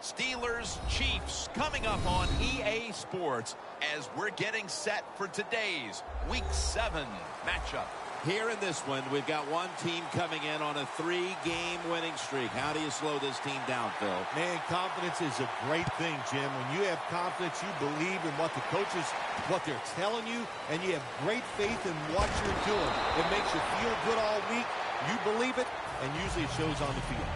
Steelers Chiefs coming up on EA Sports as we're getting set for today's Week 7 matchup. Here in this one, we've got one team coming in on a 3-game winning streak. How do you slow this team down, Phil? Man, confidence is a great thing, Jim. When you have confidence, you believe in what the coaches, what they're telling you, and you have great faith in what you're doing. It makes you feel good all week. You believe it, and usually it shows on the field.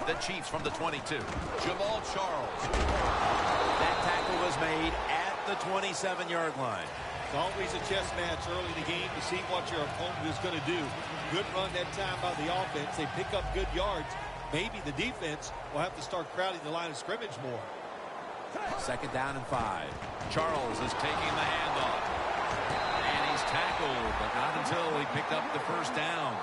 The Chiefs from the 22. Jamal Charles. That tackle was made at the 27-yard line. It's always a chess match early in the game to see what your opponent is going to do. Good run that time by the offense. They pick up good yards. Maybe the defense will have to start crowding the line of scrimmage more. 2nd down and 5. Charles is taking the handoff. And he's tackled, but not until he picked up the first down.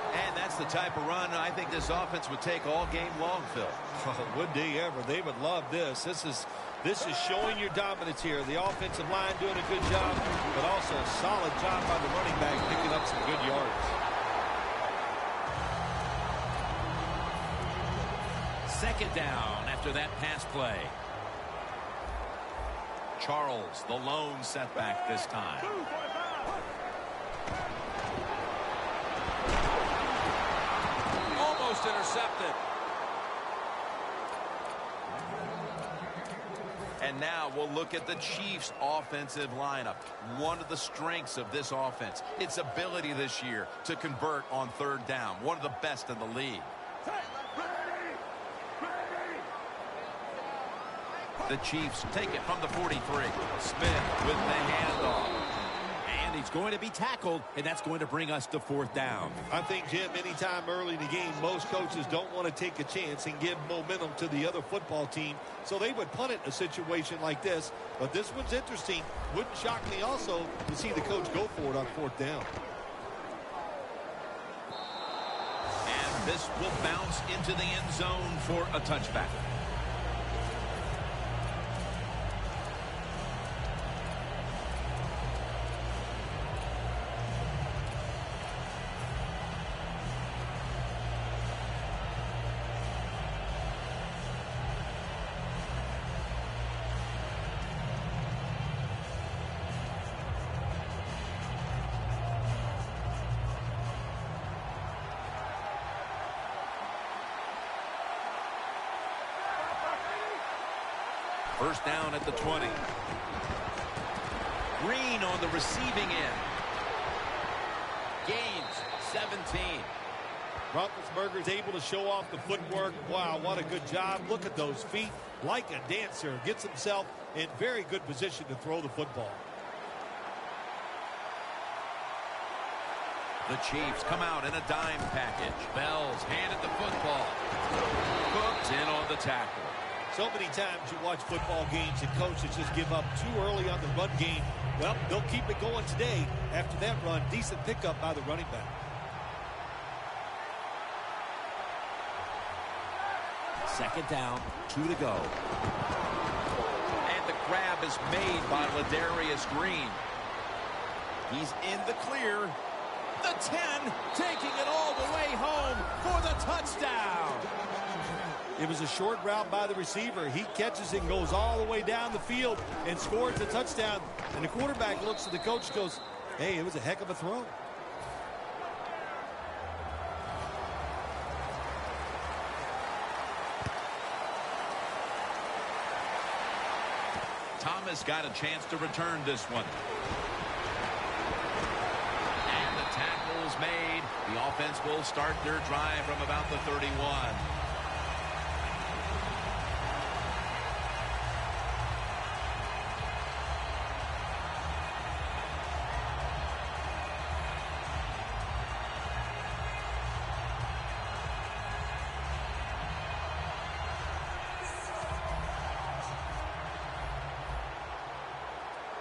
And that's the type of run I think this offense would take all game long, Phil. Oh, would they ever? They would love this. This is showing your dominance here. The offensive line doing a good job, but also a solid job by the running back picking up some good yards. Second down after that pass play. Charles, the lone setback this time. Almost intercepted. And now we'll look at the Chiefs' offensive lineup. One of the strengths of this offense, its ability this year to convert on 3rd down. One of the best in the league. The Chiefs take it from the 43. Smith with the handoff. And he's going to be tackled, and that's going to bring us to 4th down. I think, Jim, anytime early in the game, most coaches don't want to take a chance and give momentum to the other football team, so they would punt it in a situation like this. But this one's interesting. Wouldn't shock me also to see the coach go for it on 4th down. And this will bounce into the end zone for a touchback. First down at the 20. Green on the receiving end. Gains 17. Roethlisberger's able to show off the footwork. Wow, what a good job. Look at those feet. Like a dancer. Gets himself in very good position to throw the football. The Chiefs come out in a dime package. Bell's handed the football. Cooked in on the tackle. So many times you watch football games and coaches just give up too early on the run game. Well, they'll keep it going today. After that run, decent pickup by the running back. Second down, 2 to go. And the grab is made by Ladarius Green. He's in the clear. The 10 taking it all the way home for the touchdown. It was a short route by the receiver. He catches it and goes all the way down the field and scores the touchdown. And the quarterback looks at the coach and goes, hey, it was a heck of a throw. Thomas got a chance to return this one. And the tackle's made. The offense will start their drive from about the 31.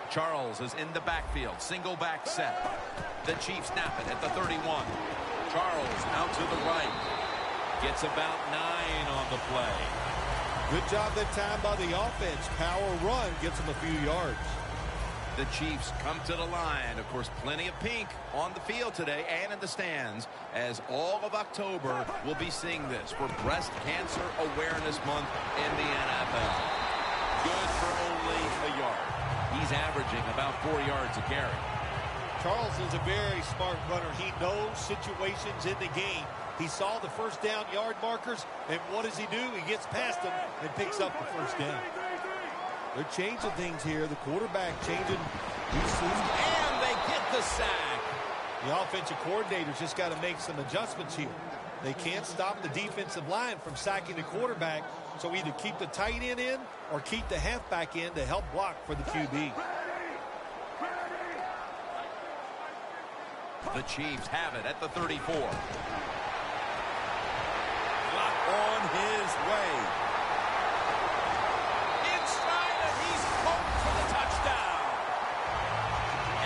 Charles is in the backfield. Single back set. The Chiefs snap it at the 31. Charles out to the right. Gets about 9 on the play. Good job that time by the offense. Power run gets them a few yards. The Chiefs come to the line. Of course, plenty of pink on the field today and in the stands, as all of October will be seeing this for Breast Cancer Awareness Month in the NFL. Good for only a yard. He's averaging about 4 yards a carry. Charles is a very smart runner. He knows situations in the game. He saw the first down yard markers, and what does he do? He gets past them and picks up the first down. They're changing things here. The quarterback changing. And they get the sack. The offensive coordinator's just got to make some adjustments here. They can't stop the defensive line from sacking the quarterback, so either keep the tight end in or keep the halfback in to help block for the QB. The Chiefs have it at the 34. On his way. Inside, and he's home for the touchdown.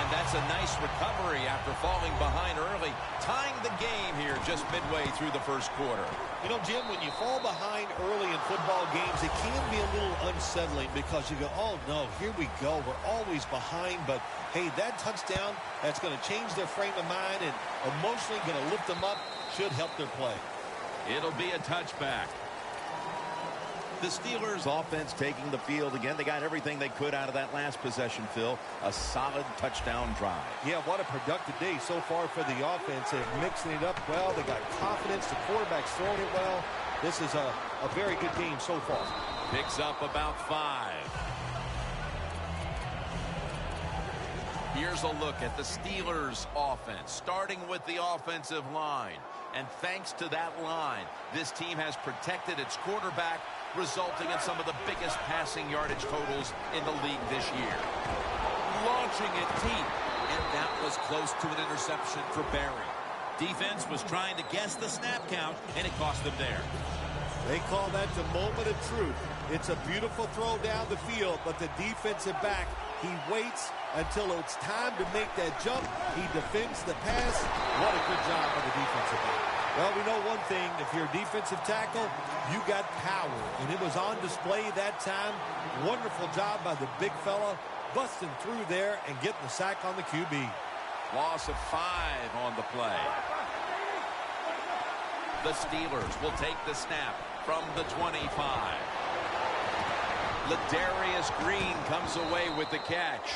And that's a nice recovery after falling behind early, tying the game here just midway through the first quarter. You know, Jim, when you fall behind early in football games, it can be a little unsettling because you go, oh, no, here we go. We're always behind. But, hey, that touchdown, that's going to change their frame of mind and emotionally going to lift them up, should help their play. It'll be a touchback. The Steelers offense taking the field again. They got everything they could out of that last possession, Phil. A solid touchdown drive. Yeah, what a productive day so far for the offense. They're mixing it up well. They got confidence. The quarterback's throwing it well. This is a very good game so far. Picks up about 5. Here's a look at the Steelers offense, starting with the offensive line. And thanks to that line, this team has protected its quarterback, resulting in some of the biggest passing yardage totals in the league this year. Launching it deep, and that was close to an interception for Barry. Defense was trying to guess the snap count, and it cost them there. They call that the moment of truth. It's a beautiful throw down the field, but the defensive back, he waits until it's time to make that jump. He defends the pass. What a good job by the defensive back. Well, we know one thing. If you're a defensive tackle, you got power. And it was on display that time. Wonderful job by the big fella, busting through there and getting the sack on the QB. Loss of 5 on the play. The Steelers will take the snap from the 25. Ladarius Green comes away with the catch.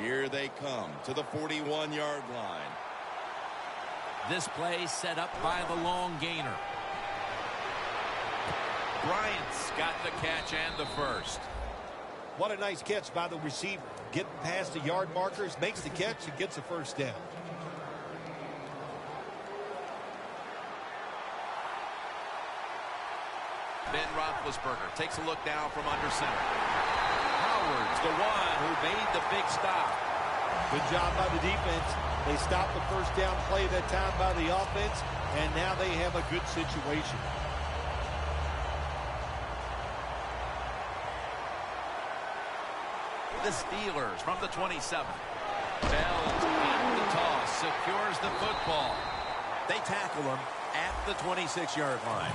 Here they come to the 41-yard line. This play set up by the long gainer. Bryant's got the catch and the first. What a nice catch by the receiver. Getting past the yard markers, makes the catch, and gets a first down. Ben Roethlisberger takes a look down from under center. Howard's the one who made the big stop. Good job by the defense. They stopped the first down play that time by the offense, and now they have a good situation. The Steelers from the 27. Bell beat the toss, secures the football. They tackle him at the 26-yard line.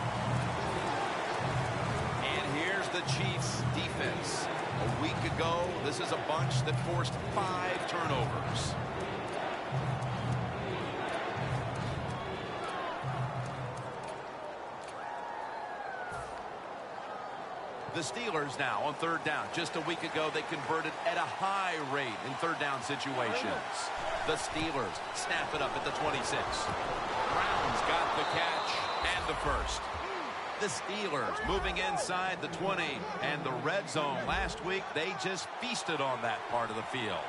And here's the Chiefs defense. A week ago, this is a bunch that forced 5 turnovers. The Steelers now on third down. Just a week ago, they converted at a high rate in third down situations. The Steelers snap it up at the 26. Brown's got the catch and the first. The Steelers moving inside the 20 and the red zone. Last week, they just feasted on that part of the field.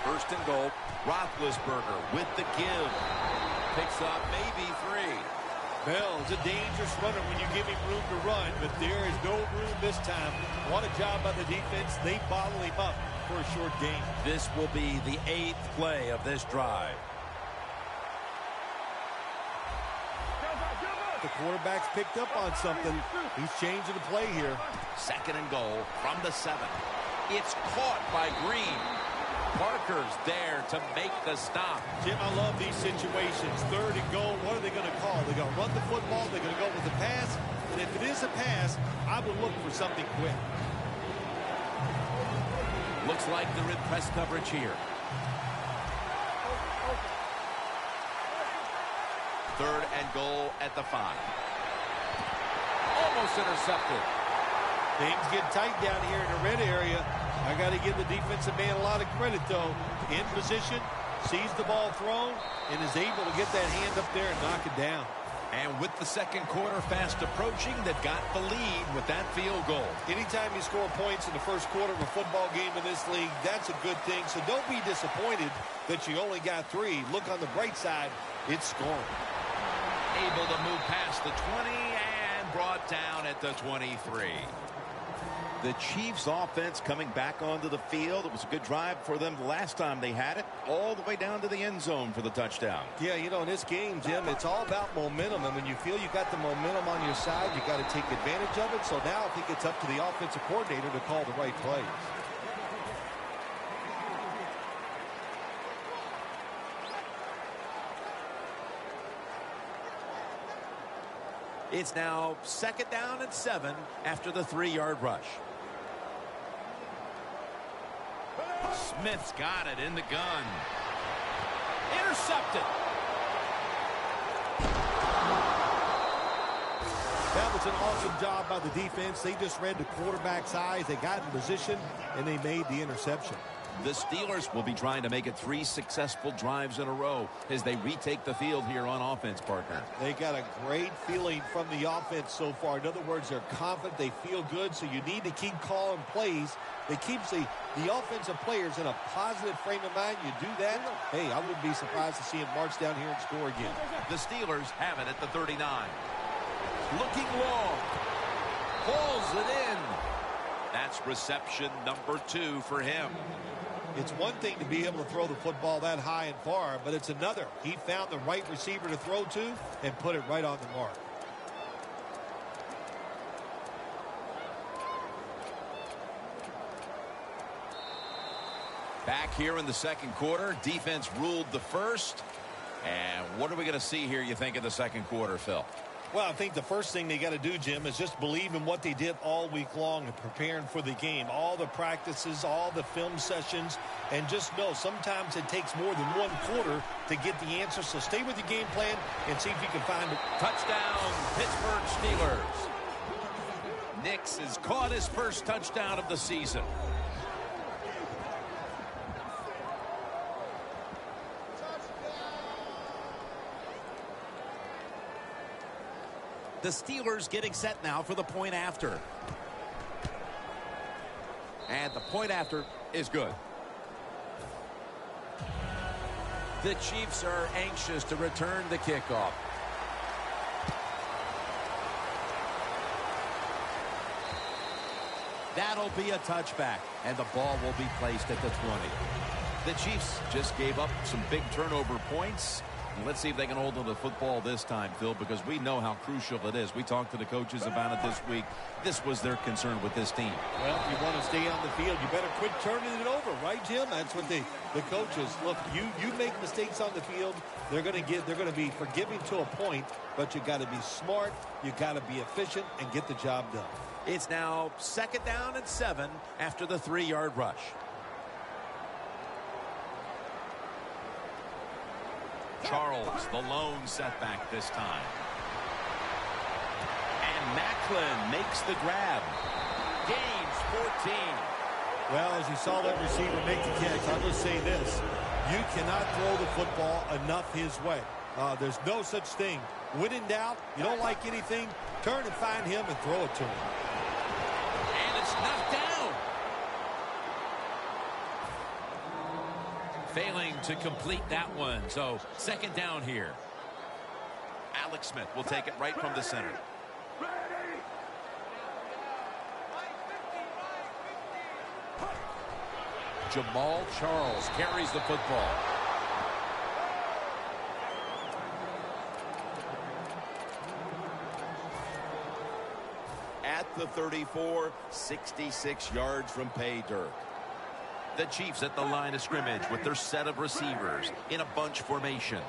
First and goal. Roethlisberger with the give. Picks up maybe 3. Bell's a dangerous runner when you give him room to run, but there is no room this time. What a job by the defense. They bottle him up for a short gain. This will be the 8th play of this drive. The quarterback's picked up on something. He's changing the play here. Second and goal from the 7. It's caught by Green. Parker's there to make the stop. Jim, I love these situations. 3rd and goal, what are they going to call? They're going to run the football, they're going to go with the pass, and if it is a pass, I would look for something quick. Looks like they're in press coverage here. 3rd and goal at the 5. Almost intercepted. Things get tight down here in the red area. I got to give the defensive man a lot of credit, though. In position, sees the ball thrown, and is able to get that hand up there and knock it down. And with the second quarter fast approaching, they've got the lead with that field goal. Anytime you score points in the first quarter of a football game in this league, that's a good thing. So don't be disappointed that you only got 3. Look on the bright side, it's scoring. Able to move past the 20 and brought down at the 23. The Chiefs offense coming back onto the field. It was a good drive for them the last time they had it, all the way down to the end zone for the touchdown. Yeah, you know, in this game, Jim, it's all about momentum. And when you feel you got the momentum on your side, you got to take advantage of it. So now I think it's up to the offensive coordinator to call the right plays. It's now 2nd down and 7 after the 3-yard rush. Smith's got it in the gun. Intercepted. That was an awesome job by the defense. They just read the quarterback's eyes. They got in position, and they made the interception. The Steelers will be trying to make it 3 successful drives in a row as they retake the field here on offense, partner. They got a great feeling from the offense so far. In other words, they're confident, they feel good, so you need to keep calling plays. It keeps the offensive players in a positive frame of mind. You do that, hey, I wouldn't be surprised to see them march down here and score again. The Steelers have it at the 39. Looking long. Pulls it in. That's reception number 2 for him. It's one thing to be able to throw the football that high and far, but it's another. He found the right receiver to throw to and put it right on the mark. Back here in the second quarter, defense ruled the first. And what are we going to see here, you think, in the second quarter, Phil? Well, I think the first thing they got to do, Jim, is just believe in what they did all week long and preparing for the game. All the practices, all the film sessions, and just know sometimes it takes more than one quarter to get the answer. So stay with your game plan and see if you can find it. Touchdown, Pittsburgh Steelers. Nix has caught his first touchdown of the season. The Steelers getting set now for the point after. And the point after is good. The Chiefs are anxious to return the kickoff. That'll be a touchback, and the ball will be placed at the 20. The Chiefs just gave up some big turnover points. Let's see if they can hold on to the football this time, Phil, because we know how crucial it is. We talked to the coaches about it this week. This was their concern with this team. Well, if you want to stay on the field, you better quit turning it over, right, Jim? That's what the coaches look. You make mistakes on the field, they're going to be forgiving to a point, but you got to be smart, you got to be efficient, and get the job done. It's now 2nd down and 7 after the 3-yard rush. Charles, the lone setback this time. And Macklin makes the grab. Gains 14. Well, as you saw that receiver make the catch, I'll just say this. You cannot throw the football enough his way. There's no such thing. When in doubt, you don't like anything, turn and find him and throw it to him. And it's knocked down. Failing to complete that one. So 2nd down here. Alex Smith will take it right from the center. Jamal Charles carries the football. At the 34, 66 yards from pay dirt. The Chiefs at the line of scrimmage with their set of receivers in a bunch formation.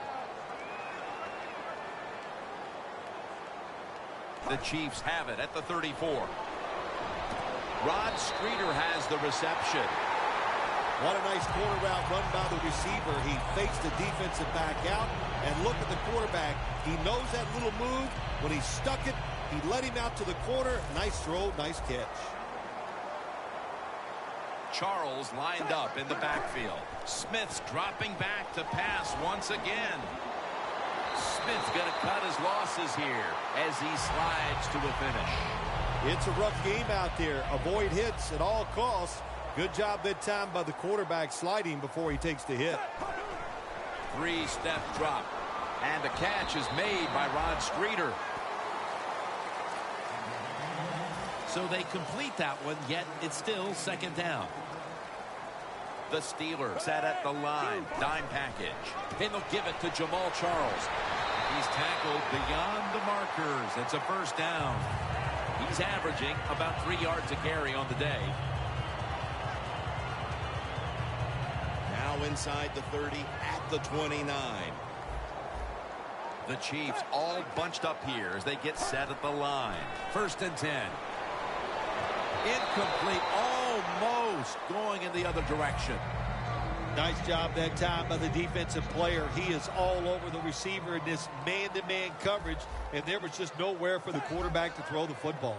The Chiefs have it at the 34. Rod Streeter has the reception. What a nice corner route run by the receiver. He fakes the defensive back out, and look at the quarterback. He knows that little move. When he stuck it, he led him out to the corner. Nice throw, nice catch. Charles lined up in the backfield. Smith's dropping back to pass once again. Smith's going to cut his losses here as he slides to a finish. It's a rough game out there. Avoid hits at all costs. Good job that time by the quarterback sliding before he takes the hit. Three-step drop. And the catch is made by Rod Streeter. So they complete that one, yet it's still second down. The Steelers set at the line. Dime package. And they'll give it to Jamal Charles. He's tackled beyond the markers. It's a first down. He's averaging about 3 yards a carry on the day. Now inside the 30 at the 29. The Chiefs all bunched up here as they get set at the line. First and 10. Incomplete, almost going in the other direction. Nice job that time by the defensive player. He is all over the receiver in this man-to-man coverage, and there was just nowhere for the quarterback to throw the football.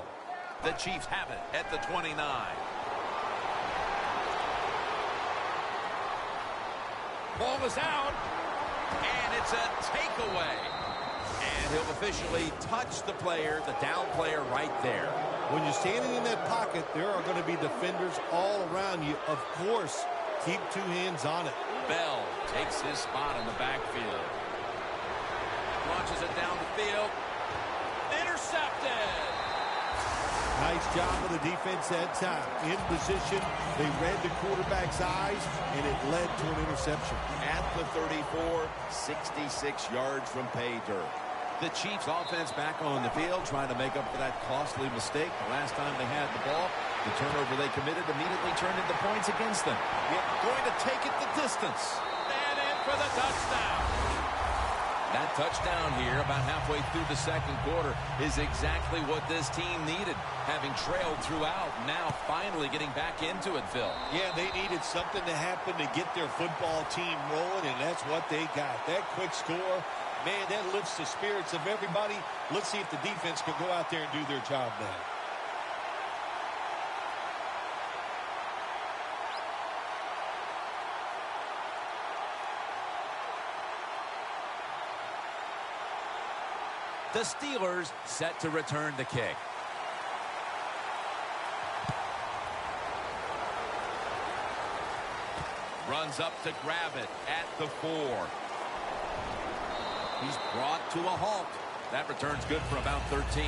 The Chiefs have it at the 29. Ball is out, and it's a takeaway. And he'll officially touch the player, the down player right there. When you're standing in that pocket, there are going to be defenders all around you. Of course, keep two hands on it. Bell takes his spot in the backfield. Launches it down the field. Intercepted. Nice job of the defense that time. In position, they read the quarterback's eyes, and it led to an interception. At the 34, 66 yards from pay dirt. The Chiefs offense back on the field trying to make up for that costly mistake. The last time they had the ball, the turnover they committed immediately turned into points against them. Yet going to take it the distance. And in for the touchdown. That touchdown here about halfway through the second quarter is exactly what this team needed. Having trailed throughout, now finally getting back into it, Phil. Yeah, they needed something to happen to get their football team rolling, and that's what they got. That quick score, man, that lifts the spirits of everybody. Let's see if the defense can go out there and do their job now. The Steelers set to return the kick. Runs up to grab it at the 4. He's brought to a halt. That return's good for about 13.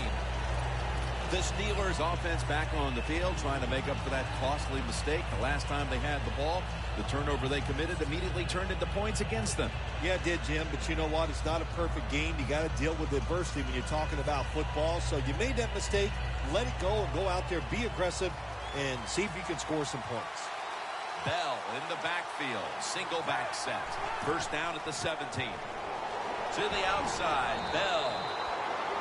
The Steelers offense back on the field trying to make up for that costly mistake. The last time they had the ball, the turnover they committed immediately turned into points against them. Yeah, it did, Jim, but you know what? It's not a perfect game. You got to deal with adversity when you're talking about football. So you made that mistake, let it go, and go out there, be aggressive, and see if you can score some points. Bell in the backfield, single back set. First down at the 17. To the outside, Bell.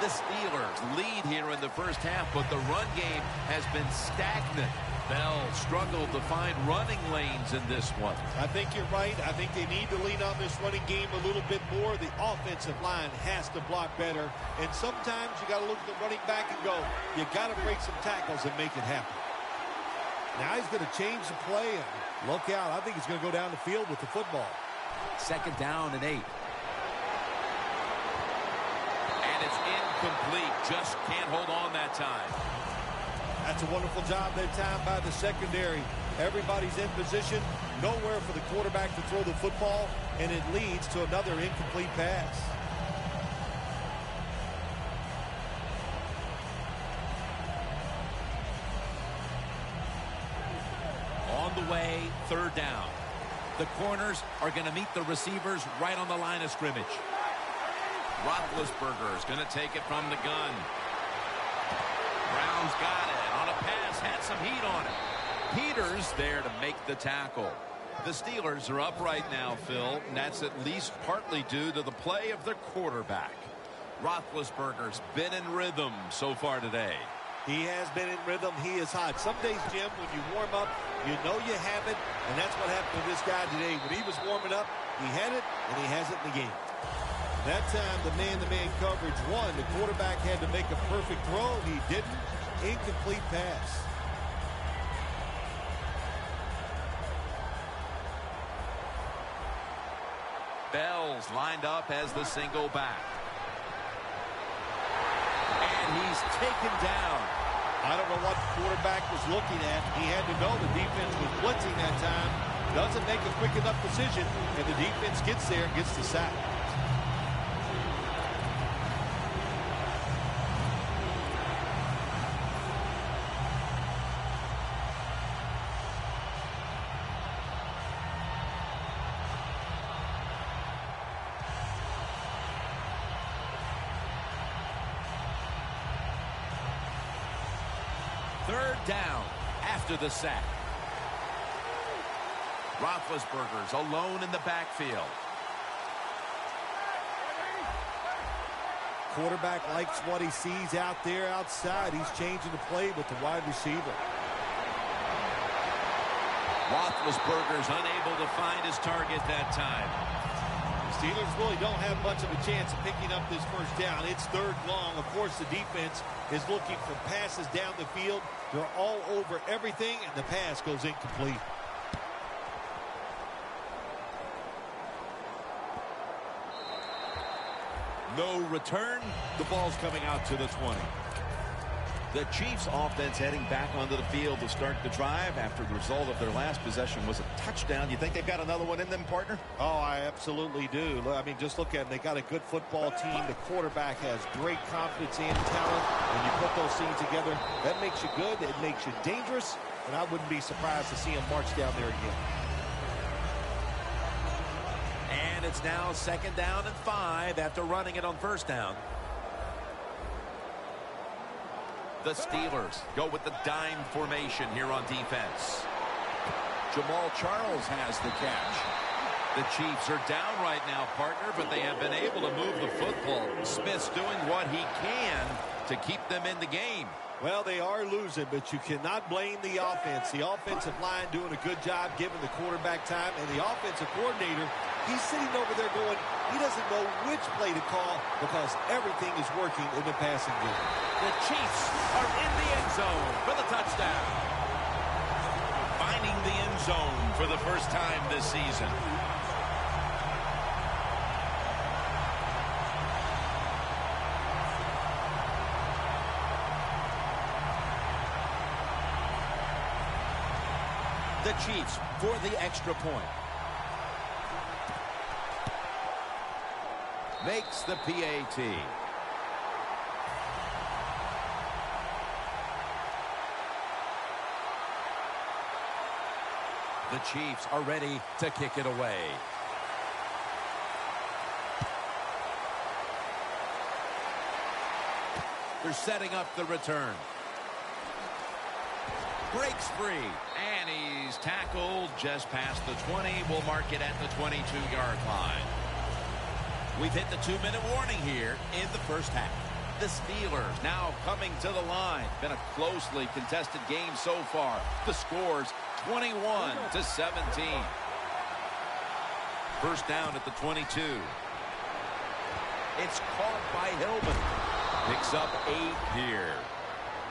The Steelers lead here in the first half, but the run game has been stagnant. Bell struggled to find running lanes in this one. I think you're right. I think they need to lean on this running game a little bit more. The offensive line has to block better, and sometimes you got to look at the running back and go, you got to break some tackles and make it happen. Now he's going to change the play, and look out. I think he's going to go down the field with the football. Second down and 8. Complete, just can't hold on that time. That's a wonderful job that time by the secondary. Everybody's in position, nowhere for the quarterback to throw the football, and it leads to another incomplete pass. On the way, third down. The corners are going to meet the receivers right on the line of scrimmage. Roethlisberger is going to take it from the gun. Brown He's got it. On a pass, had some heat on it. Peters there to make the tackle. The Steelers are up right now, Phil, and that's at least partly due to the play of their quarterback. Roethlisberger's been in rhythm so far today. He has been in rhythm. He is hot. Some days, Jim, when you warm up, you know you have it, and that's what happened to this guy today. When he was warming up, he had it, and he has it in the game. That time, the man-to-man coverage won. The quarterback had to make a perfect throw. He didn't. Incomplete pass. Bell's lined up as the single back. And he's taken down. I don't know what the quarterback was looking at. He had to know the defense was blitzing that time. Doesn't make a quick enough decision, and the defense gets there and gets the sack. Third down after the sack. Roethlisberger's alone in the backfield. Quarterback likes what he sees out there outside. He's changing the play with the wide receiver. Roethlisberger's unable to find his target that time. Steelers really don't have much of a chance of picking up this first down. It's third long. Of course, the defense is looking for passes down the field. They're all over everything, and the pass goes incomplete. No return. The ball's coming out to the 20. The Chiefs offense heading back onto the field to start the drive after the result of their last possession was a touchdown. You think they've got another one in them, partner? Oh, I absolutely do. I mean, just look at them. They got a good football team. The quarterback has great confidence and talent. When you put those things together, that makes you good. It makes you dangerous. And I wouldn't be surprised to see him march down there again. And it's now 2nd down and 5 after running it on first down. The Steelers go with the dime formation here on defense. Jamal Charles has the catch. The Chiefs are down right now, partner, but they have been able to move the football. Smith's doing what he can to keep them in the game. Well, they are losing, but you cannot blame the offense. The offensive line doing a good job giving the quarterback time, and the offensive coordinator, he's sitting over there going, he doesn't know which play to call because everything is working in the passing game. The Chiefs are in the end zone for the touchdown. Finding the end zone for the first time this season. The Chiefs for the extra point. Makes the PAT. The Chiefs are ready to kick it away. They're setting up the return. Breaks free. And he's tackled just past the 20. We'll mark it at the 22-yard line. We've hit the 2-minute warning here in the first half. The Steelers now coming to the line. Been a closely contested game so far. The score's 21-17. First down at the 22. It's caught by Hillman. Picks up 8 here.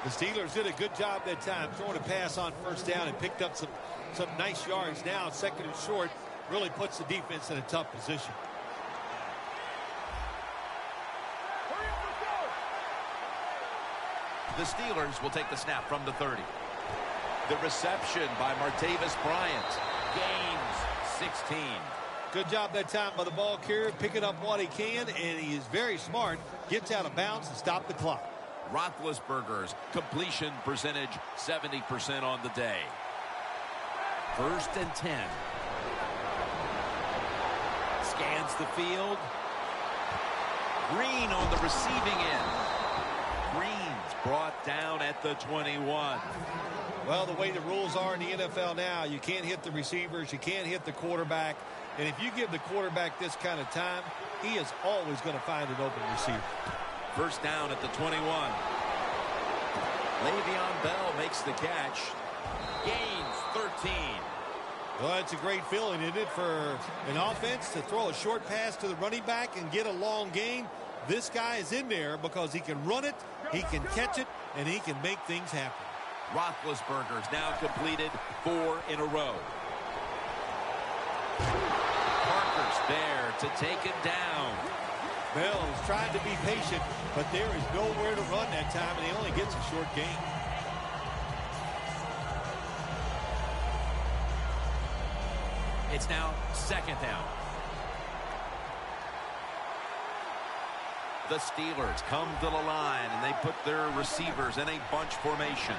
The Steelers did a good job that time throwing a pass on first down and picked up some nice yards. Now 2nd and short really puts the defense in a tough position. The Steelers will take the snap from the 30. The reception by Martavis Bryant. Gains 16. Good job that time by the ball carrier, picking up what he can, and he is very smart. Gets out of bounds and stop the clock. Roethlisberger's completion percentage 70% on the day. 1st and 10. Scans the field. Green on the receiving end. Green's brought down at the 21. Well, the way the rules are in the NFL now, you can't hit the receivers, you can't hit the quarterback. And if you give the quarterback this kind of time, he is always going to find an open receiver. First down at the 21. Le'Veon Bell makes the catch. Gains 13. Well, it's a great feeling, isn't it, for an offense to throw a short pass to the running back and get a long gain. This guy is in there because he can run it, he can catch it, and he can make things happen. Roethlisberger's now completed 4 in a row. Parker's there to take him down. Bell is trying to be patient, but there is nowhere to run that time, and he only gets a short gain. It's now second down. The Steelers come to the line, and they put their receivers in a bunch formation.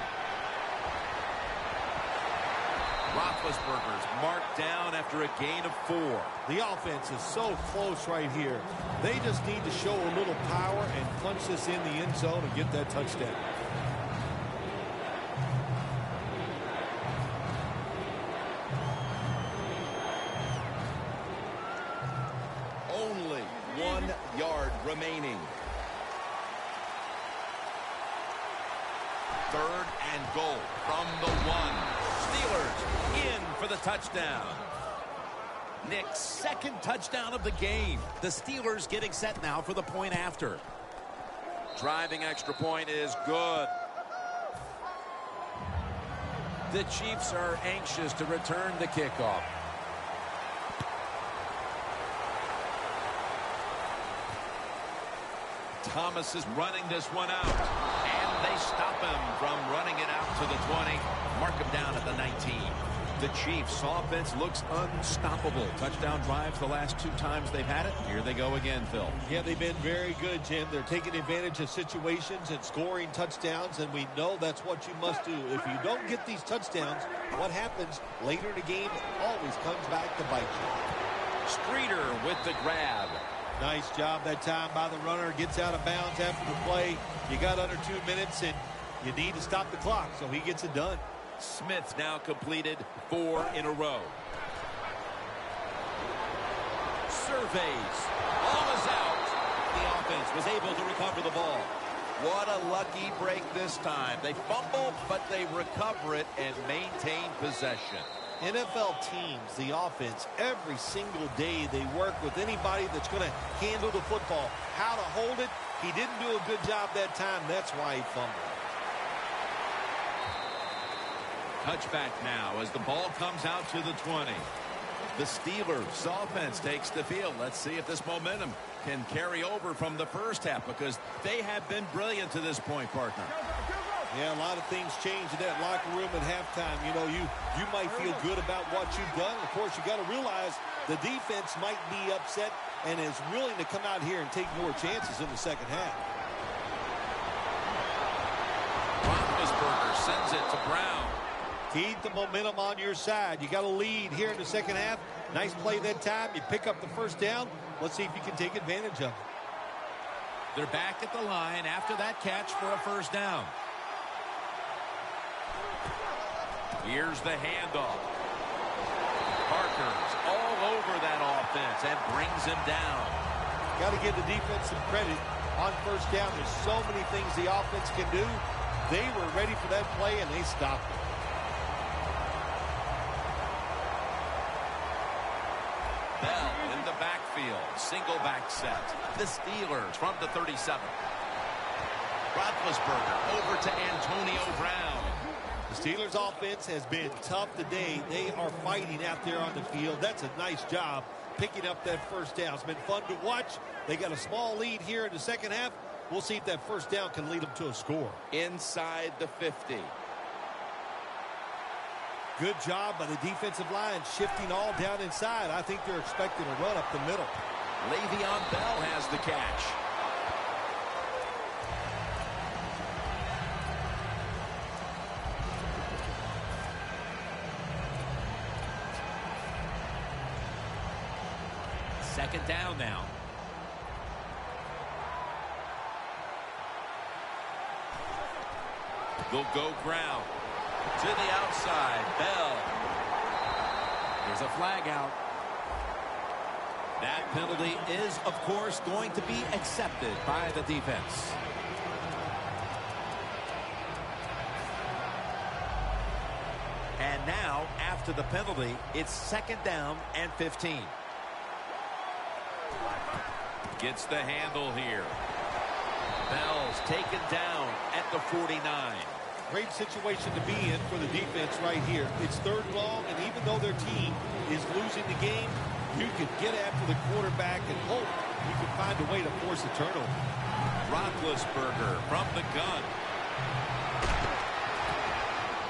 Roethlisberger's marked down after a gain of 4. The offense is so close right here. They just need to show a little power and punch this in the end zone and get that touchdown. Only 1 yard remaining. Third and goal from the 1. Steelers in for the touchdown. Nick's second touchdown of the game. The Steelers getting set now for the point after. Driving extra point is good. The Chiefs are anxious to return the kickoff. Thomas is running this one out. And they stop him from running it out to the 20. Mark him down at the 19. The Chiefs offense looks unstoppable. Touchdown drives the last 2 times they've had it. Here they go again, Phil. Yeah, they've been very good, Jim. They're taking advantage of situations and scoring touchdowns, and we know that's what you must do. If you don't get these touchdowns, what happens later in the game always comes back to bite you. Streeter with the grab. Nice job that time by the runner. Gets out of bounds after the play. You got under 2 minutes, and you need to stop the clock, so he gets it done. Smith's now completed 4 in a row. Surveys. Ball is out. The offense was able to recover the ball. What a lucky break this time. They fumble, but they recover it and maintain possession. NFL teams, the offense, every single day they work with anybody that's going to handle the football. How to hold it, he didn't do a good job that time. That's why he fumbled. Touchback now as the ball comes out to the 20. The Steelers offense takes the field. Let's see if this momentum can carry over from the first half, because they have been brilliant to this point, partner. Yeah, a lot of things change in that locker room at halftime. You know, you might feel good about what you've done. Of course, you got to realize the defense might be upset and is willing to come out here and take more chances in the second half. Roethlisberger sends it to Brown. Keep the momentum on your side. You got a lead here in the second half. Nice play that time. You pick up the first down. Let's see if you can take advantage of it. They're back at the line after that catch for a first down. Here's the handoff. Parker's all over that offense and brings him down. Got to give the defense some credit on first down. There's so many things the offense can do. They were ready for that play, and they stopped it. Bell in the backfield. Single back set. The Steelers from the 37. Roethlisberger over to Antonio Brown. The Steelers offense has been tough today. They are fighting out there on the field. That's a nice job picking up that first down. It's been fun to watch. They got a small lead here in the second half. We'll see if that first down can lead them to a score. Inside the 50. Good job by the defensive line shifting all down inside. I think they're expecting a run up the middle. Le'Veon Bell has the catch. Second down now. They'll go ground. To the outside. Bell. There's a flag out. That penalty is, of course, going to be accepted by the defense. And now, after the penalty, it's 2nd down and 15. Gets the handle here. Bell's taken down at the 49. Great situation to be in for the defense right here. It's 3rd and long, and even though their team is losing the game, you can get after the quarterback and hope you can find a way to force a turnover. Roethlisberger from the gun.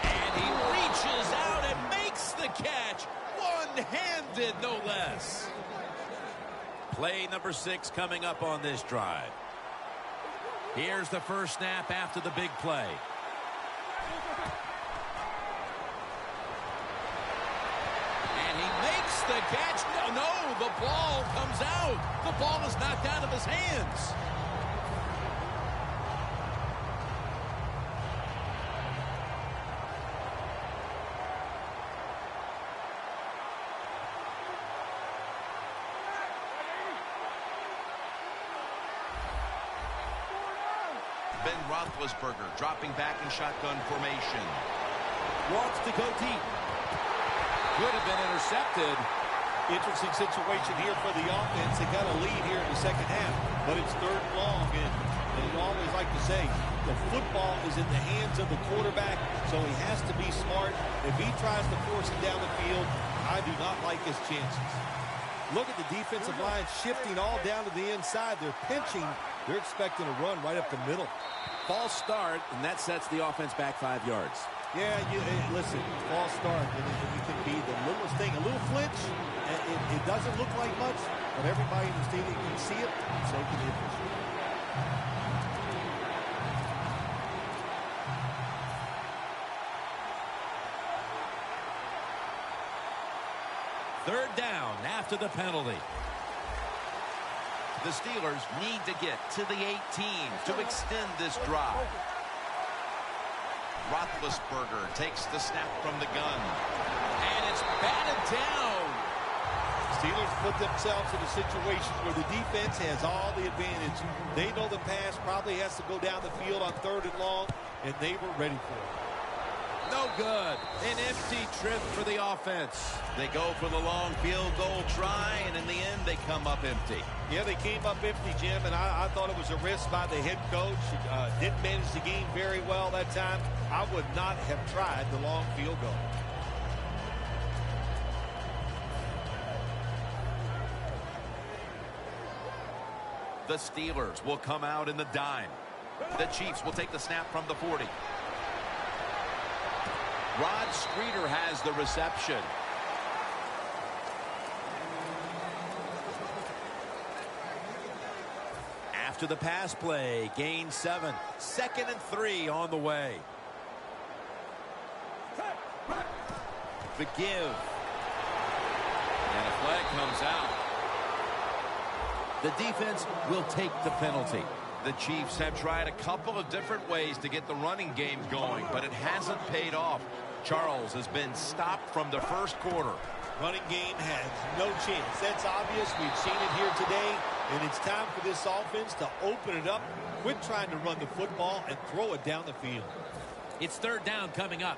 And he reaches out and makes the catch. One-handed, no less. Play number 6 coming up on this drive. Here's the first snap after the big play. And he makes the catch. No, the ball comes out. The ball is knocked out of his hands. Ben Roethlisberger dropping back in shotgun formation. Wants to go deep. Could have been intercepted. Interesting situation here for the offense. They got a lead here in the 2nd half, but it's 3rd and long, and you always like to say the football is in the hands of the quarterback, so he has to be smart. If he tries to force it down the field, I do not like his chances. Look at the defensive line shifting all down to the inside. They're pinching. They're expecting a run right up the middle. False start, and that sets the offense back 5 yards. Yeah, listen, false start. It can be the littlest thing. A little flinch. It doesn't look like much, but everybody in the stadium can see it, and so can the official. Third down after the penalty. The Steelers need to get to the 18 to extend this drive. Roethlisberger takes the snap from the gun. And it's batted down. Steelers put themselves in a situation where the defense has all the advantage. They know the pass probably has to go down the field on 3rd and long, and they were ready for it. No good. An empty trip for the offense. They go for the long field goal try, and in the end, they come up empty. Yeah, they came up empty, Jim, and I thought it was a risk by the head coach. Didn't manage the game very well that time. I would not have tried the long field goal. The Steelers will come out in the dime. The Chiefs will take the snap from the 40. Rod Streeter has the reception. After the pass play, gain 7. 2nd and 3 on the way. The give. And a flag comes out. The defense will take the penalty. The Chiefs have tried a couple of different ways to get the running game going, but it hasn't paid off. Charles has been stopped from the 1st quarter. Running game has no chance. That's obvious. We've seen it here today, and it's time for this offense to open it up, quit trying to run the football, and throw it down the field. It's 3rd down coming up.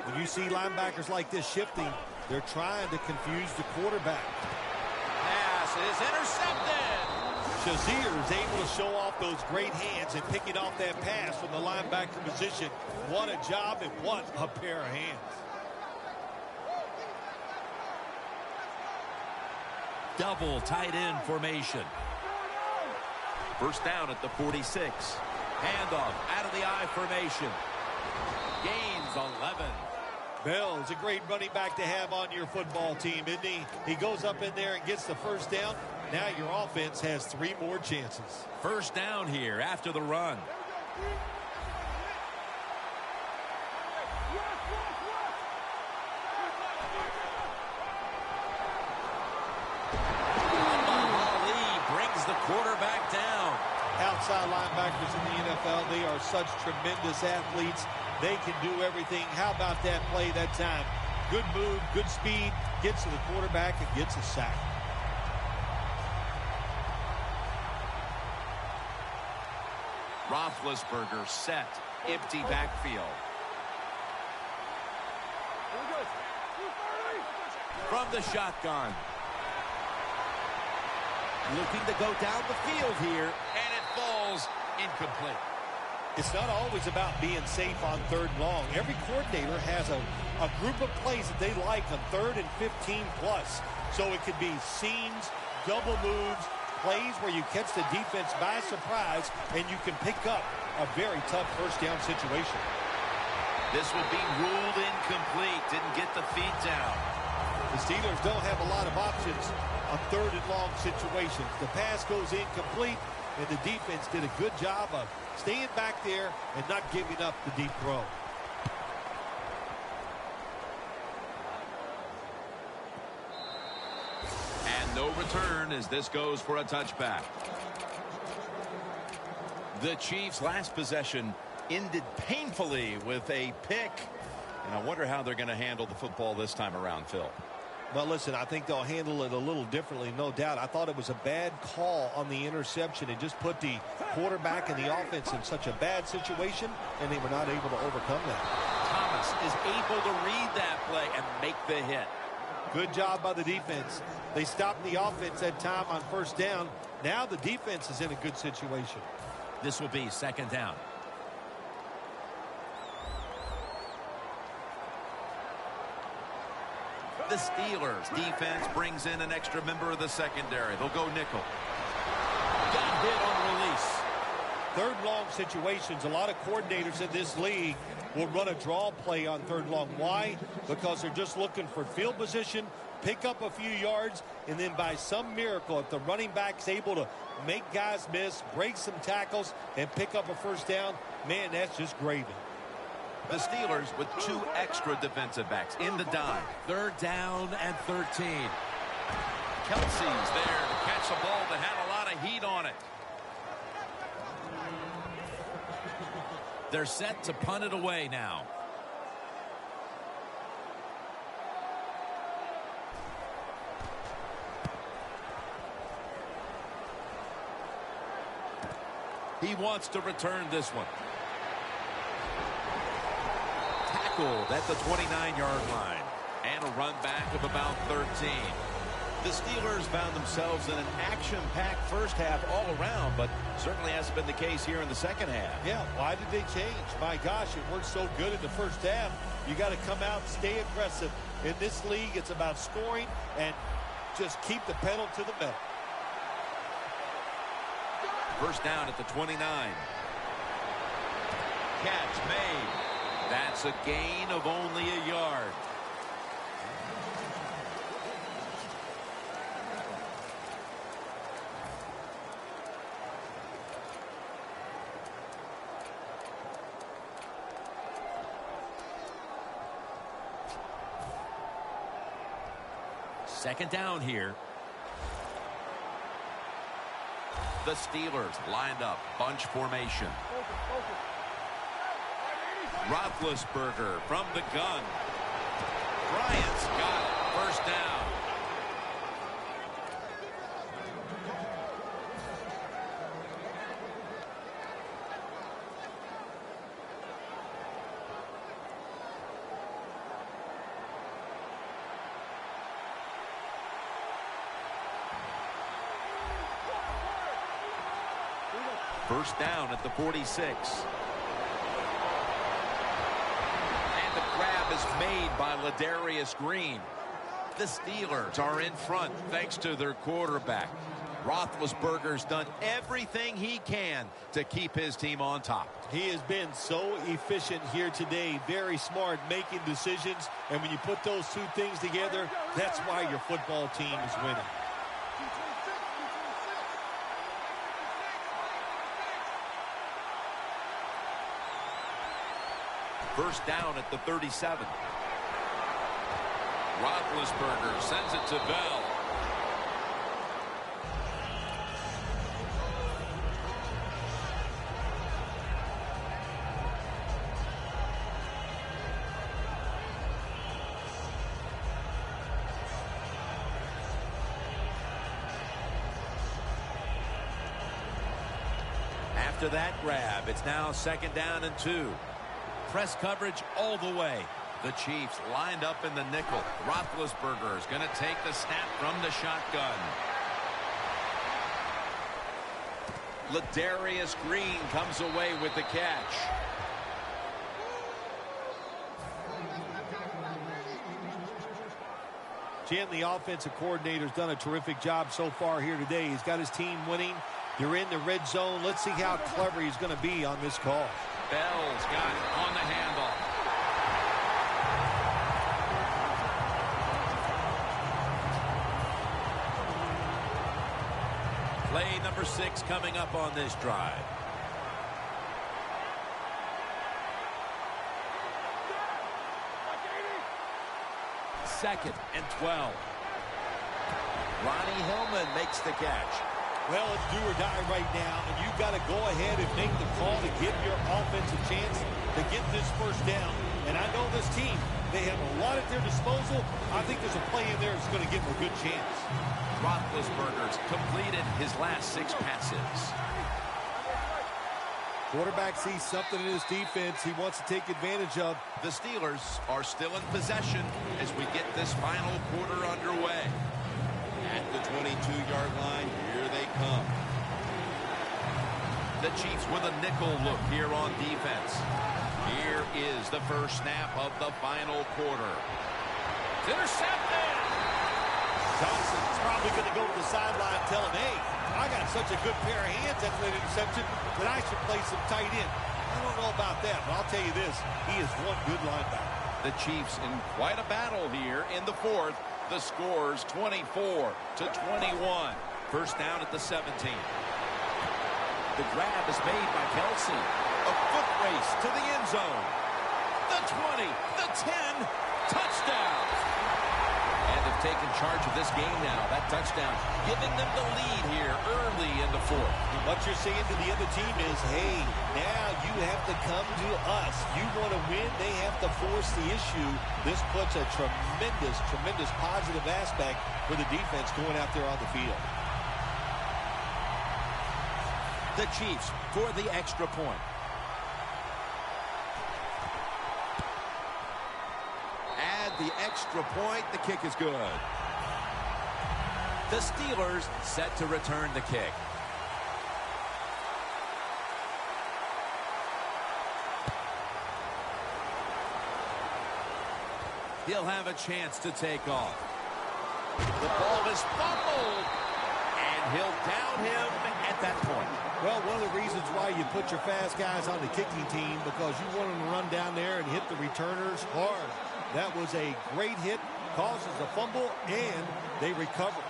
When you see linebackers like this shifting, they're trying to confuse the quarterback. Pass is intercepted. Shazier is able to show off those great hands and picking off that pass from the linebacker position. What a job and what a pair of hands. Double tight end formation. 1st down at the 46. Handoff out of the I formation. Gains 11. Bell is a great running back to have on your football team, isn't he? He goes up in there and gets the 1st down. Now your offense has 3 more chances. 1st down here after the run. quarterback down. Outside linebackers in the NFL, they are such tremendous athletes. They can do everything. How about that play that time? Good move, good speed, gets to the quarterback and gets a sack. Roethlisberger set. Empty backfield. From the shotgun. Looking to go down the field here. And it falls incomplete. It's not always about being safe on third and long. Every coordinator has a group of plays that they like on 3rd and 15 plus. So it could be seams, double moves, plays where you catch the defense by surprise and you can pick up a very tough first down situation. This will be ruled incomplete. Didn't get the feet down. The Steelers don't have a lot of options on 3rd and long situations. The pass goes incomplete, and the defense did a good job of staying back there and not giving up the deep throw. And no return as this goes for a touchback. The Chiefs' last possession ended painfully with a pick. And I wonder how they're going to handle the football this time around, Phil. Well, listen, I think they'll handle it a little differently, no doubt. I thought it was a bad call on the interception. It just put the quarterback and the offense in such a bad situation, and they were not able to overcome that. Thomas is able to read that play and make the hit. Good job by the defense. They stopped the offense that time on first down. Now the defense is in a good situation. This will be 2nd down. The Steelers defense brings in an extra member of the secondary. They'll go nickel. Got hit on release. 3rd long situations, a lot of coordinators in this league will run a draw play on 3rd long. Why? Because they're just looking for field position, pick up a few yards, and then by some miracle, if the running back's able to make guys miss, break some tackles, and pick up a first down, man, that's just gravy. The Steelers with 2 extra defensive backs in the dime. 3rd down and 13. Kelsey's there to catch a ball that had a lot of heat on it. They're set to punt it away now. He wants to return this one. Tackled at the 29-yard line. And a run back of about 13. The Steelers found themselves in an action-packed first half all around, but certainly hasn't been the case here in the second half. Yeah, why did they change? My gosh, it worked so good in the first half. You got to come out and stay aggressive. In this league, it's about scoring and just keep the pedal to the metal. First down at the 29. Catch made. That's a gain of only a yard. Second down here. The Steelers lined up, bunch formation. Roethlisberger from the gun. Bryant's got it. First down. First down at the 46. And the grab is made by Ladarius Green. The Steelers are in front thanks to their quarterback. Roethlisberger's done everything he can to keep his team on top. He has been so efficient here today. Very smart making decisions. And when you put those two things together, that's why your football team is winning. First down at the 37. Roethlisberger sends it to Bell. after that grab. It's now 2nd down and 2. Press coverage all the way. The Chiefs lined up in the nickel. Roethlisberger is going to take the snap from the shotgun. Ladarius Green comes away with the catch. Jim, the offensive coordinator's done a terrific job so far here today. He's got his team winning. They're in the red zone. Let's see how clever he's going to be on this call. Bell's got it on the handoff. Play number 6 coming up on this drive. Second and 12. Ronnie Hillman makes the catch. Well, it's do or die right now, and you've got to go ahead and make the call to give your offense a chance to get this first down. And I know this team, they have a lot at their disposal. I think there's a play in there that's going to give them a good chance. Roethlisberger's completed his last 6 passes. Quarterback sees something in his defense he wants to take advantage of. The Steelers are still in possession as we get this final quarter underway. At the 22-yard line, here they come. The Chiefs with a nickel look here on defense. Here is the first snap of the final quarter. Intercepted! Johnson's probably going to go to the sideline and tell him, hey, I got such a good pair of hands after that interception that I should play some tight end. I don't know about that, but I'll tell you this, he is one good linebacker. The Chiefs in quite a battle here in the 4th. The score's 24-21. First down at the 17. The grab is made by Kelsey. A foot race to the end zone. The 20, the 10, touchdown. And they've taken charge of this game now. That touchdown giving them the lead here early in the 4th. What you're saying to the other team is, hey, now you have to come to us. You want to win, they have to force the issue. This puts a tremendous, tremendous positive aspect for the defense going out there on the field. The Chiefs for the extra point. Add the extra point. The kick is good. The Steelers set to return the kick. He'll have a chance to take off. The ball is fumbled, and he'll down him at that point. Well, one of the reasons why you put your fast guys on the kicking team, because you want them to run down there and hit the returners hard. That was a great hit, causes a fumble, and they recover.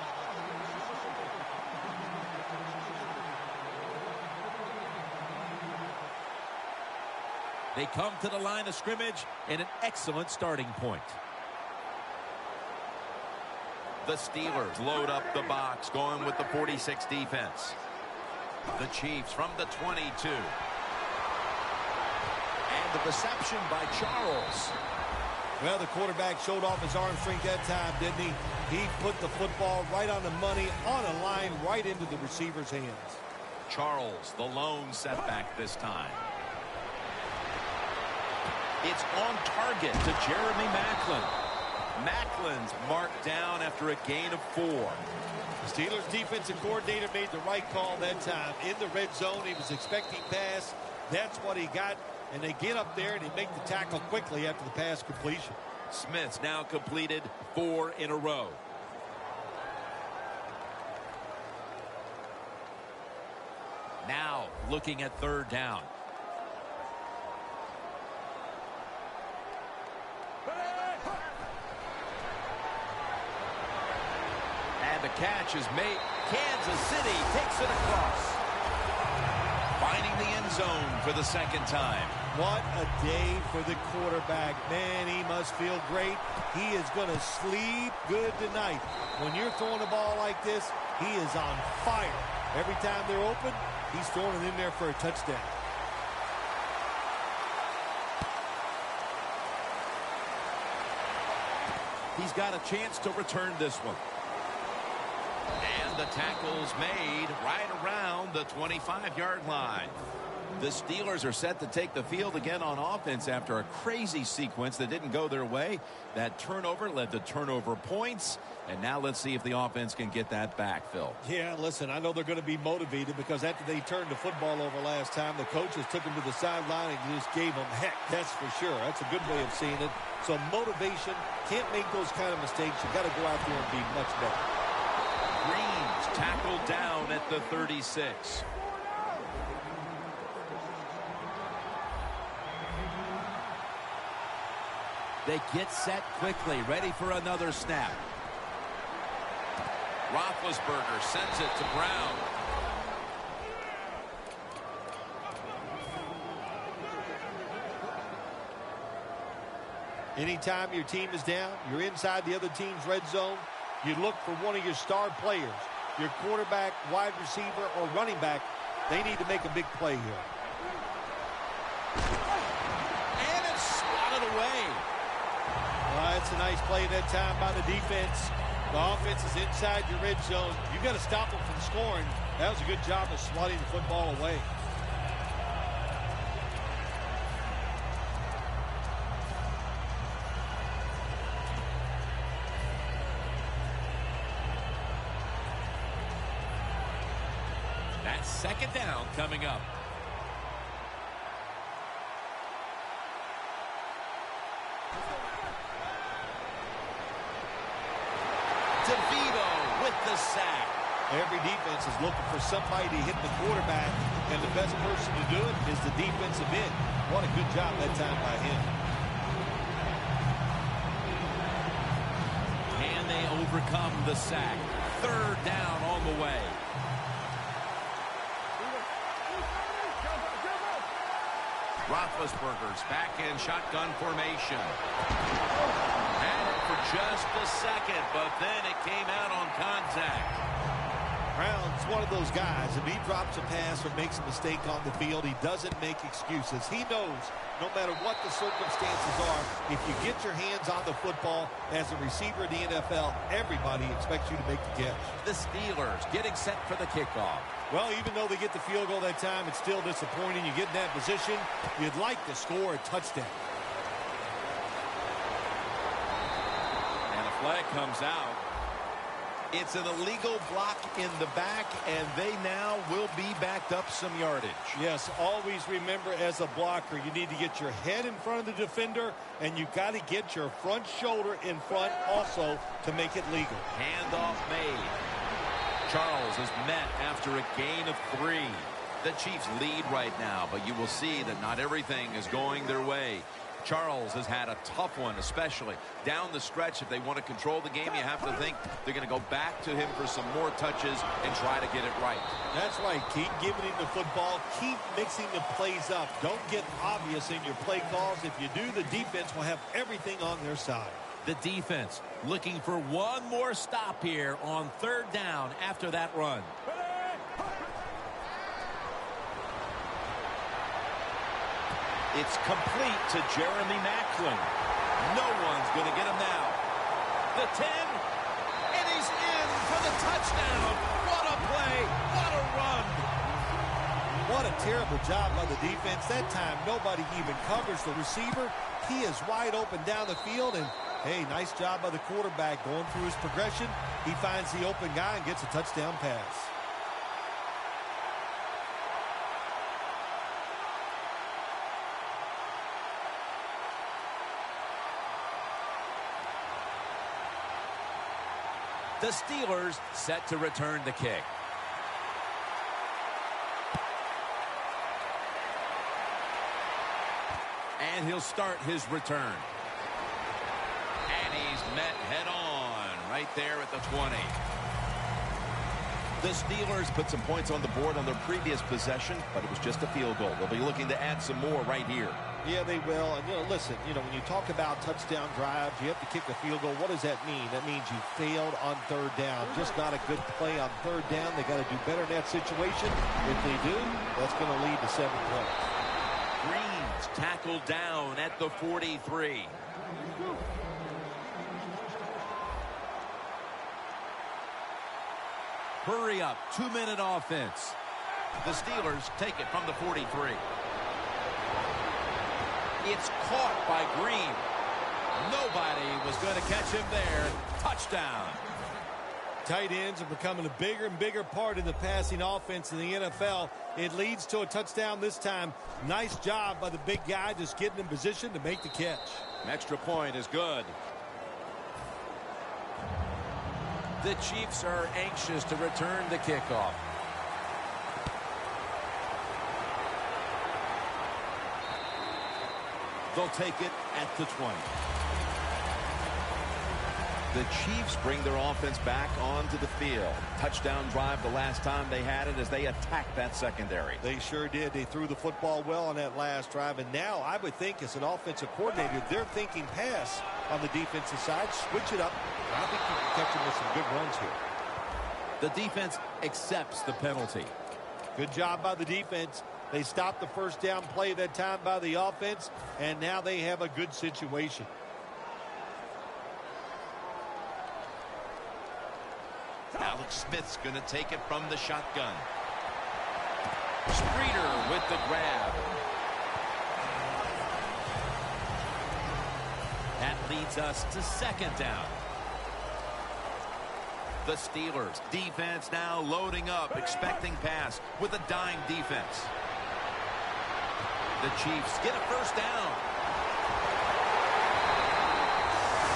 They come to the line of scrimmage in an excellent starting point. The Steelers load up the box, going with the 46 defense. The Chiefs from the 22. And the reception by Charles. Well, the quarterback showed off his arm strength that time, didn't he? He put the football right on the money, on a line, right into the receiver's hands. Charles, the lone setback this time. It's on target to Jeremy Maclin. Maclin's marked down after a gain of 4. Steelers defensive coordinator made the right call that time. In the red zone, he was expecting pass. That's what he got. And they get up there and they make the tackle quickly after the pass completion. Smith's now completed 4 in a row. Now looking at 3rd down. And the catch is made. Kansas City takes it across. Finding the end zone for the 2nd time. What a day for the quarterback. Man, he must feel great. He is going to sleep good tonight. When you're throwing the ball like this, he is on fire. Every time they're open, he's throwing it in there for a touchdown. He's got a chance to return this one. And And the tackle's made right around the 25-yard line. The Steelers are set to take the field again on offense after a crazy sequence that didn't go their way. That turnover led to turnover points. And now let's see if the offense can get that back, Phil. Yeah, listen, I know they're going to be motivated because after they turned the football over last time, the coaches took them to the sideline and just gave them heck. That's for sure. That's a good way of seeing it. So motivation, can't make those kind of mistakes. You got to go out there and be much better. Green's tackled down at the 36. They get set quickly, ready for another snap. Roethlisberger sends it to Brown. Anytime your team is down, you're inside the other team's red zone, you look for one of your star players, your quarterback, wide receiver, or running back. They need to make a big play here. And it's swatted away. That's a nice play that time by the defense. The offense is inside your red zone. You've got to stop them from scoring. That was a good job of swatting the football away. That's second down coming up. DeVito with the sack. Every defense is looking for somebody to hit the quarterback, and the best person to do it is the defensive end. What a good job that time by him. And they overcome the sack. Third down on the way. Roethlisberger's back in shotgun formation. Had it for just a second, but then it came out on contact. Brown's one of those guys. If he drops a pass or makes a mistake on the field, he doesn't make excuses. He knows no matter what the circumstances are, if you get your hands on the football as a receiver in the NFL, everybody expects you to make the catch. The Steelers getting set for the kickoff. Well, even though they get the field goal that time, it's still disappointing. You get in that position, you'd like to score a touchdown. And a flag comes out. It's an illegal block in the back, and they now will be backed up some yardage. Yes, always remember as a blocker, you need to get your head in front of the defender, and you got to get your front shoulder in front also to make it legal. Handoff made. Charles is met after a gain of 3. The Chiefs lead right now, but you will see that not everything is going their way. Charles has had a tough one, especially down the stretch. If they want to control the game, you have to think they're going to go back to him for some more touches and try to get it right. That's right. Keep giving him the football. Keep mixing the plays up. Don't get obvious in your play calls. If you do, the defense will have everything on their side. The defense looking for one more stop here on third down after that run. It's complete to Jeremy Maclin. No one's going to get him now. The 10, and he's in for the touchdown. What a play. What a run. What a terrible job by the defense. That time, nobody even covers the receiver. He is wide open down the field, and hey, nice job by the quarterback going through his progression. He finds the open guy and gets a touchdown pass. The Steelers set to return the kick. And he'll start his return. And he's met head on right there at the 20. The Steelers put some points on the board on their previous possession, but it was just a field goal. They'll be looking to add some more right here. Yeah, they will. And, listen, when you talk about touchdown drives, you have to kick a field goal. What does that mean? That means you failed on third down. Just not a good play on third down. They got to do better in that situation. If they do, that's going to lead to 7 points. Green's tackled down at the 43. Hurry up, 2-minute offense. The Steelers take it from the 43. It's caught by Green. Nobody was going to catch him there. Touchdown. Tight ends are becoming a bigger and bigger part of the passing offense in the NFL. It leads to a touchdown this time. Nice job by the big guy just getting in position to make the catch. An extra point is good. The Chiefs are anxious to return the kickoff. They'll take it at the 20. The Chiefs bring their offense back onto the field. Touchdown drive the last time they had it as they attacked that secondary. They sure did. They threw the football well on that last drive. And now I would think as an offensive coordinator, they're thinking pass on the defensive side. Switch it up. I think you can catch them with some good runs here. The defense accepts the penalty. Good job by the defense. They stopped the first down play that time by the offense, and now they have a good situation. Alex Smith's going to take it from the shotgun. Streeter with the grab. That leads us to second down. The Steelers defense now loading up, expecting pass with a dime defense. The Chiefs get a first down.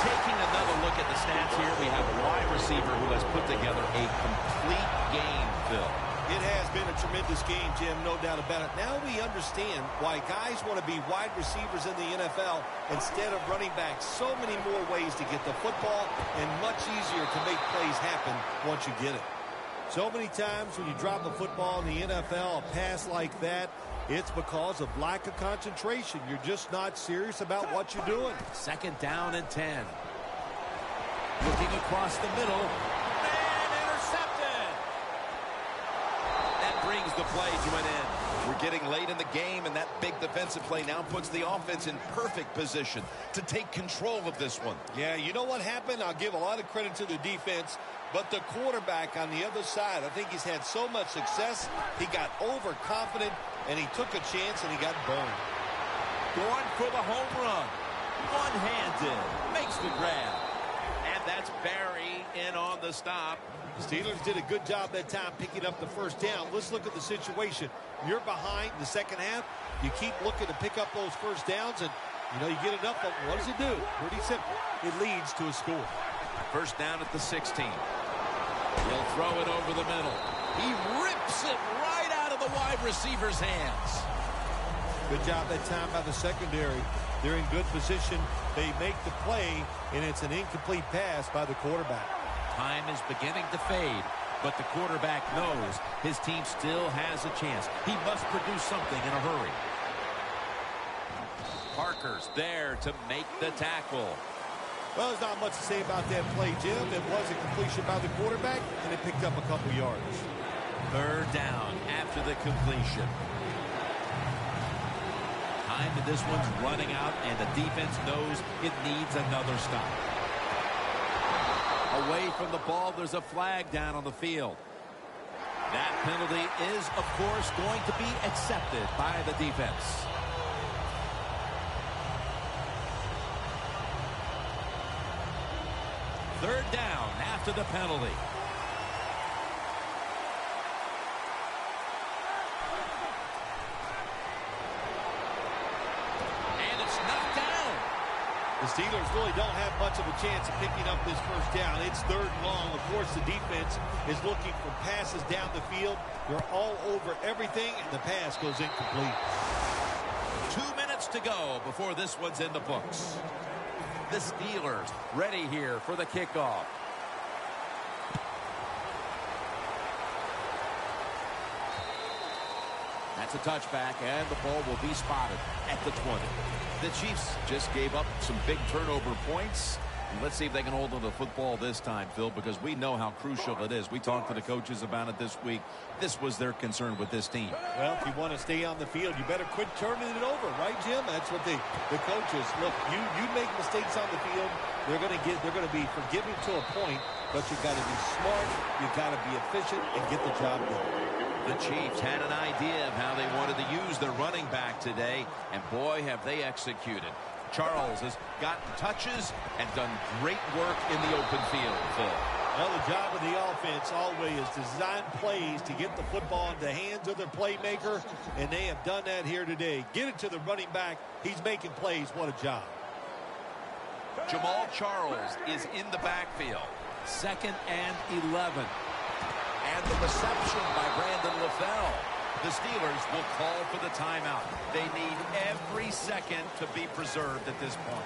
Taking another look at the stats here, we have a wide receiver who has put together a complete game, Phil. It has been a tremendous game, Jim, no doubt about it. Now we understand why guys want to be wide receivers in the NFL instead of running back. So many more ways to get the football and much easier to make plays happen once you get it. So many times when you drop a football in the NFL, a pass like that, it's because of lack of concentration. You're just not serious about what you're doing. Second down and 10. Looking across the middle. And intercepted. That brings the play to an end. We're getting late in the game, and that big defensive play now puts the offense in perfect position to take control of this one. Yeah, you know what happened? I'll give a lot of credit to the defense, but the quarterback on the other side, I think he's had so much success, he got overconfident, and he took a chance, and he got burned. Going for the home run. One-handed. Makes the grab. And that's Barry in on the stop. Steelers did a good job that time picking up the first down. Let's look at the situation. You're behind in the second half. You keep looking to pick up those first downs, and, you get enough of them. What does it do? Pretty simple. It leads to a score. First down at the 16. He'll throw it over the middle. He rips it right out of the wide receiver's hands. Good job that time by the secondary. They're in good position. They make the play, and it's an incomplete pass by the quarterback. Time is beginning to fade, but the quarterback knows his team still has a chance. He must produce something in a hurry. Parker's there to make the tackle. Well, there's not much to say about that play, Jim. It was a completion by the quarterback, and it picked up a couple yards. Third down after the completion. Time in this one's running out, and the defense knows it needs another stop. Away from the ball, there's a flag down on the field. That penalty is, of course, going to be accepted by the defense. Third down after the penalty. And it's knocked down. The Steelers really don't have much of a chance of picking up this first down. It's third and long. Of course, the defense is looking for passes down the field. They're all over everything, and the pass goes incomplete. 2 minutes to go before this one's in the books. The Steelers ready here for the kickoff. That's a touchback, and the ball will be spotted at the 20. The Chiefs just gave up some big turnover points, Let's see if they can hold on to the football this time, Phil, because we know how crucial it is. We talked to the coaches about it this week. This was their concern with this team. Well, if you want to stay on the field, you better quit turning it over, right, Jim? That's what the coaches look. You make mistakes on the field, they're going to be forgiving to a point, but you've got to be smart, you've got to be efficient, and get the job done. The Chiefs had an idea of how they wanted to use their running back today, and boy, have they executed. Charles has gotten touches and done great work in the open field, Phil. Well, the job of the offense always is to design plays to get the football into the hands of their playmaker, and they have done that here today. Get it to the running back. He's making plays. What a job. Jamal Charles is in the backfield. 2nd and 11. And the reception by Brandon LaFell. The Steelers will call for the timeout. They need every second to be preserved at this point.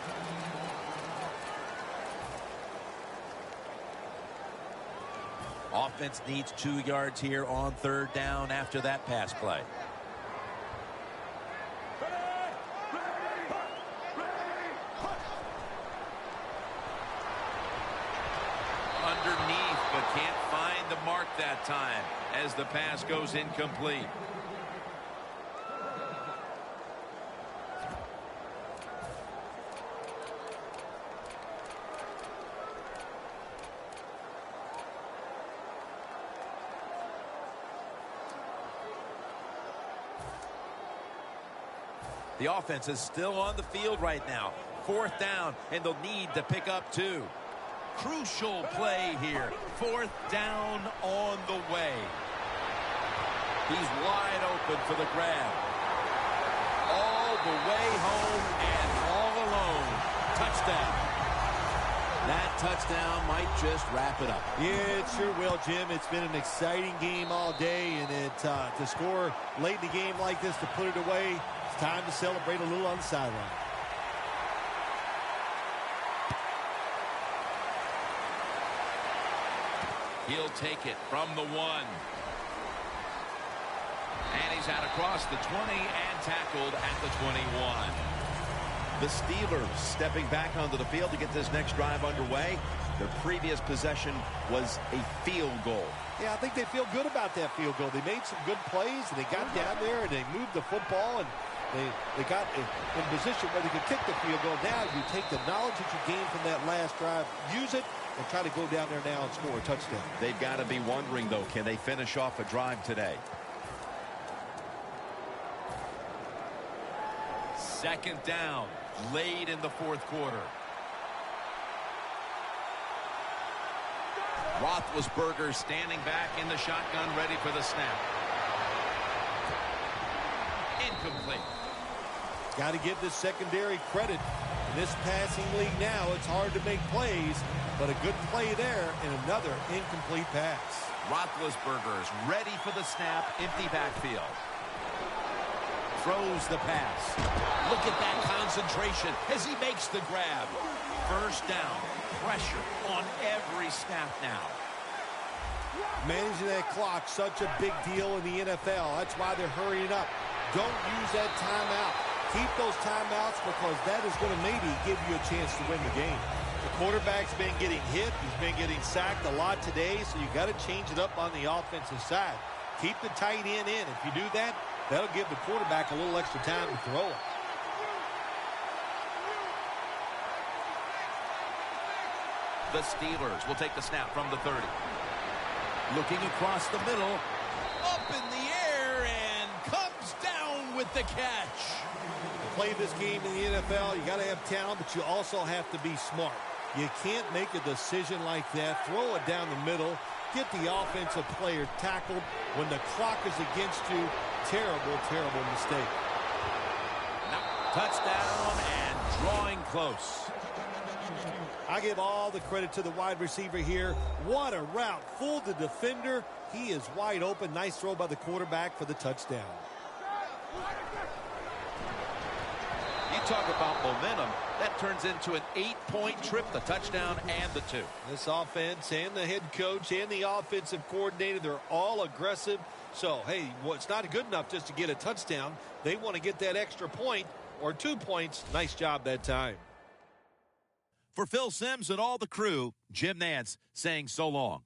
Offense needs 2 yards here on 3rd down after that pass play. Underneath, but can't find the mark that time as the pass goes incomplete. The offense is still on the field right now. 4th down, and they'll need to pick up 2. Crucial play here. 4th down on the way. He's wide open for the grab. All the way home and all alone. Touchdown. That touchdown might just wrap it up. Yeah, it sure will, Jim. It's been an exciting game all day, and to score late in the game like this, to put it away, it's time to celebrate a little on the sideline. He'll take it from the 1. And he's out across the 20 and tackled at the 21. The Steelers stepping back onto the field to get this next drive underway. Their previous possession was a field goal. Yeah, I think they feel good about that field goal. They made some good plays, and they got down there, and they moved the football, and they got in position where they could kick the field goal. Now you take the knowledge that you gained from that last drive, use it, and try to go down there now and score a touchdown. They've got to be wondering, though, can they finish off a drive today? 2nd down, late in the 4th quarter. Roethlisberger standing back in the shotgun, ready for the snap. Incomplete. Got to give this secondary credit. In this passing league now, it's hard to make plays, but a good play there and another incomplete pass. Roethlisberger is ready for the snap, empty backfield. Throws the pass. Look at that concentration as he makes the grab. 1st down, pressure on every snap now. Managing that clock, such a big deal in the NFL. That's why they're hurrying up. Don't use that timeout. Keep those timeouts because that is going to maybe give you a chance to win the game. The quarterback's been getting hit. He's been getting sacked a lot today, so you got to change it up on the offensive side. Keep the tight end in. If you do that, that'll give the quarterback a little extra time to throw it. The Steelers will take the snap from the 30. Looking across the middle. Up in the air and comes down with the catch. To play this game in the NFL, you got to have talent, but you also have to be smart. You can't make a decision like that. Throw it down the middle. Get the offensive player tackled when the clock is against you. Terrible, terrible mistake. Touchdown and drawing close. I give all the credit to the wide receiver here. What a route. Fooled the defender. He is wide open. Nice throw by the quarterback for the touchdown. You talk about momentum. That turns into an 8-point trip, the touchdown and the 2. This offense and the head coach and the offensive coordinator, they're all aggressive. So, hey, well, it's not good enough just to get a touchdown. They want to get that extra point or 2 points. Nice job that time. For Phil Simms and all the crew, Jim Nance saying so long.